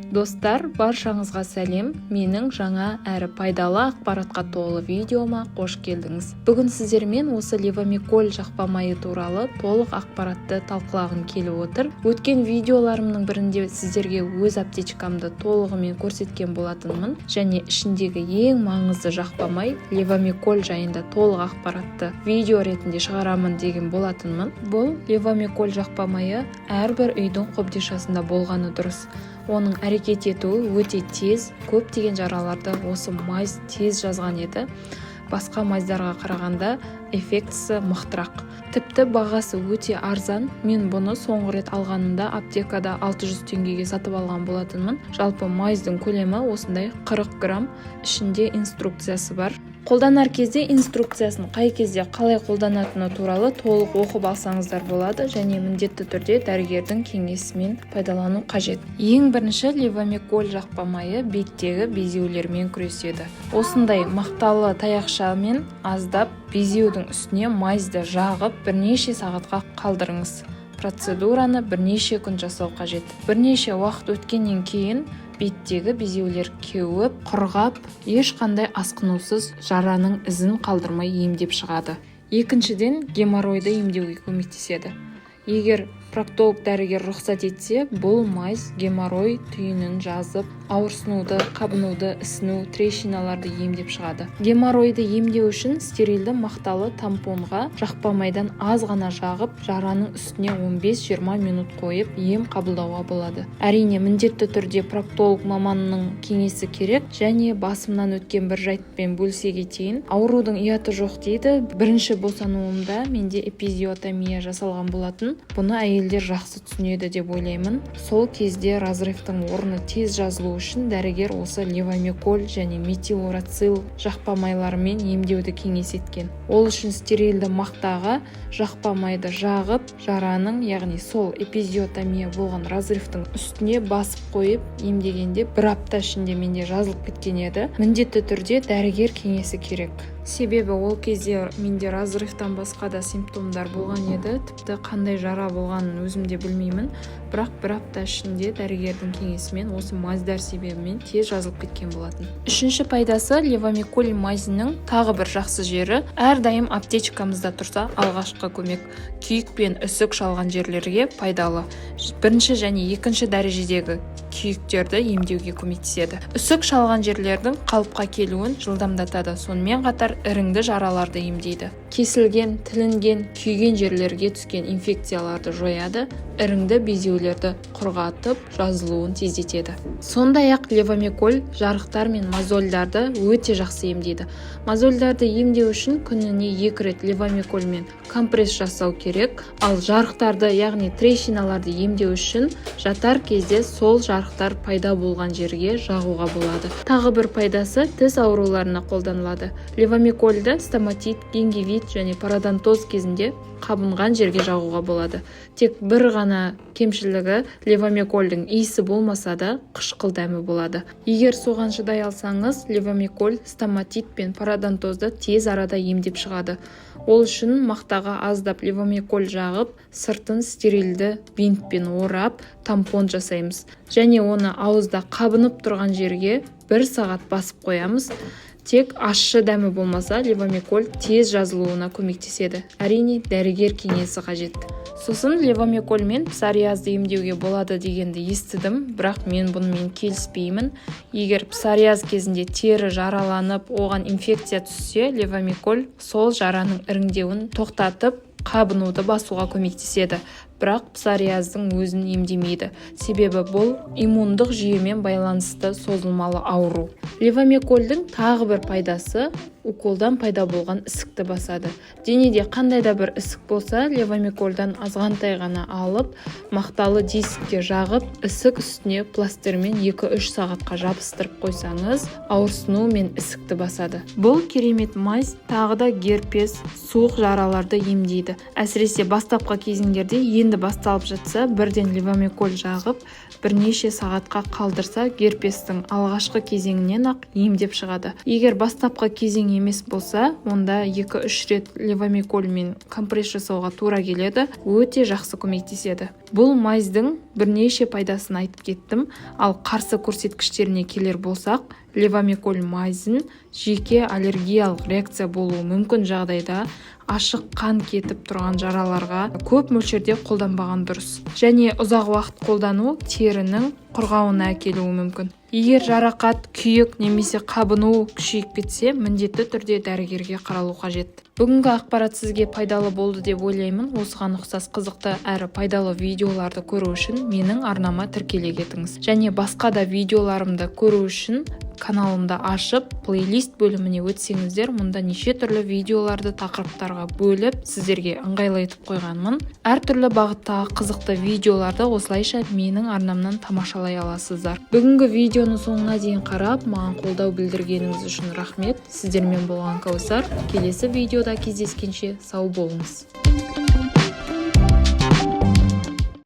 Достар, баршаңызға сәлем. Менің жаңа әрі пайдалы ақпаратқа толы видеома қош келдіңіз. Бүгін сіздермен осы левомиколь жақпа майы туралы толық ақпаратты талқылағым келіп отыр. Өткен видеоларымның бірінде сіздерге өз аптечкамды толығымен көрсеткен болатынмын, және ішіндегі ең маңызды жақпа май левомиколь жайында толық ақпаратты видео ретінде шығарамын деген болатынмын. Бұл левомиколь жақпа майы әрбір үйдің қобдишасында болғаны дұрыс. Оның әрекет етуі өте тез, көптеген жараларды осы майз тез жазған еді. Басқа майздарға қарағанда эффектісі мықтырақ. Тіпті бағасы өте арзан. Мен бұны соңғы рет алғанымда аптекада 600 теңгеге сатып алған болатынмын. Жалпы майздың көлемі осындай 40 грамм. Ішінде инструкциясы бар. Қолданар кезде инструкциясын қай кезде қалай қолданатыны туралы толық оқып алсаңыздар болады, және міндетті түрде дәрігердің кеңесімен пайдалану қажет. Ең бірінші, левомиколь жақпа майы беттегі безеулермен күреседі. Осындай мақталы таяқшамен аздап безеудің үстіне майзды жағып бірнеше сағатқа қалдырыңыз. Процедураны бірнеше күн жасау қажет. Бірнеше уақыт өткеннен кейін беттегі безеулер кеуіп, құрғап, ешқандай асқынусыз жараның ізін қалдырмай емдеп шығады. Екіншіден, геморройды емдеуге көмектеседі. Егер проктолог дәрігер рұқсат етсе, бұл майз геморрой түйінін жазып, ауырсынуды, қабынуды, ісіну, трещиналарды емдеп шығады. Геморройды емдеу үшін стерилді мақталы тампонға жақпа майдан аз ғана жағып, жараның үстіне 15-20 минут қойып, ем қабылдауға болады. Әрине, міндетті түрде проктолог маманның кеңесі керек, және басымнан өткен бір жайтпен бөлісе кетейін. Аурудың ұяты жоқ дейді. Бірінші босануымда менде эпизиотомия жасалған болатын. Бұны әйелдер жақсы түсінеді деп ойлаймын. Сол кезде разрывтың орны тез жазылу үшін дәрігер осы левомиколь және метилурацил жақпа майларымен емдеуді кеңес еткен. Ол үшін стерилді мақтаға жақпа майды жағып, жараның, яғни сол эпизиотомия болған разрывтың үстіне басып қойып емдегенде 1 апта ішінде менде жазылып кеткен еді. Міндетті түрде дәрігер кеңесі керек. Себебі ол кезде менде разрывтан басқа да симптомдар болған еді. Тіпті қандай жара болғанын өзім де білмеймін. Бірақ 1 апта ішінде дәрігердің кеңесімен осы майздар себебімен тез жазылып кеткен болатын. Үшінші пайдасы, левомиколь майзының тағы бір жақсы жері, әрдайым аптечкамызда тұрса алғашқы көмек. Күйік пен үсік шалған жерлерге пайдалы. Бірінші және екінші дәрежедегі күйіктерді емдеуге көмектеседі. Үсік шалған жерлердің қалыпқа келуін жылдамдатады. Сонымен қатар іріңді жараларды емдейді. Кесілген, тілінген, күйген жерлерге түскен инфекцияларды жояды, іріңді безеулерді құрғатып, жазылуын тездетеді. Сондай-ақ левомиколь жарықтар мен мозольдарды өте жақсы емдейді. Мозольдарды емдеу үшін күніне 2 рет левомикольмен компресс жасау керек, ал жарықтарды, яғни трещиналарды емдеу үшін жатар кезде сол жарықтар пайда болған жерге жағуға болады. Тағы бір пайдасы, тіс ауруларына қолданылады. Левомикольді стоматит, гингивит және пародонтоз кезінде қабынған жерге жағуға болады. Тек бір ғана кемшілігі, левомикольдің иісі болмаса да қышқыл дәмі болады. Егер соған шыдай алсаңыз, левомиколь стоматит пен пародонтозды тез арада емдеп шығады. Ол үшін мақтаға аздап левомиколь жағып, сыртын стерилді бинтпен орап, тампон жасаймыз. Және оны ауызда қабынып тұрған жерге 1 сағат басып қоямыз. Тек ащы дәмі болмаса, левомиколь тез жазылуына көмектеседі. Әрине, дәрігер кеңесі қажет. Сосын левомикольмен псориазды емдеуге болады дегенді естідім, бірақ мен бұнымен келіспеймін. Егер псориаз кезінде тері жараланып, оған инфекция түссе, левомиколь сол жараның іріңдеуін тоқтатып, қабынуды басуға көмектеседі. Бірақ псориаздың өзін емдемейді. Себебі бұл иммундық жүйемен байланысты созылмалы ауру. Левомикольдің тағы бір пайдасы, уколдан пайда болған ісікті басады. Денеде қандай да бір ісік болса, левомикольдан азғантай ғана алып, мақталы дискке жағып, ісік үстіне пластермен 2-3 сағатқа жабыстырып қойсаңыз, ауырсыну мен ісікті басады. Бұл керемет майз тағы да герпес, суық жараларды емдейді. Әсіресе бастапқы кезеңдерде енді басталып жатса, бірден левомиколь жағып, бірнеше сағатқа қалдырса, герпестің алғашқы кезеңінен ақ емдеп шығады. Егер бастапқы кезең емес болса, онда 2-3 рет левомикольмен компресс жасауға тура келеді, өте жақсы көмектеседі. Бұл майздың бірнеше пайдасын айтып кеттім, ал қарсы көрсеткіштеріне келер болсақ, левомиколь майзын жеке аллергиялық реакция болуы мүмкін жағдайда ашық қан кетіп тұрған жараларға көп мөлшерде қолданбаған дұрыс. Және ұзақ уақыт қолдану терінің құрғауына әкелуі мүмкін. Егер жарақат, күйік немесе қабыну күшейіп кетсе, міндетті түрде дәрігерге қаралу қажет. Бүгінгі ақпарат сізге пайдалы болды деп ойлаймын. Осыған ұқсас қызықты әрі пайдалы видеоларды көру үшін менің арнама тіркеле кетіңіз. Және басқа да видеоларымды көру үшін каналымды ашып, плейлист бөліміне өтсеңіздер, мұнда неше түрлі видеоларды тақырыптарға бөліп, сіздерге ыңғайлы етіп қойғанмын. Әртүрлі бағыттағы қызықты видеоларды осылайша менің арнамнан тамашалай аласыздар. Бүгінгі видеоны соңына дейін қарап, маған қолдау білдіргеніңіз үшін рахмет. Сіздермен болған Кәусар. Келесі видеода кездескенше сау болыңыз.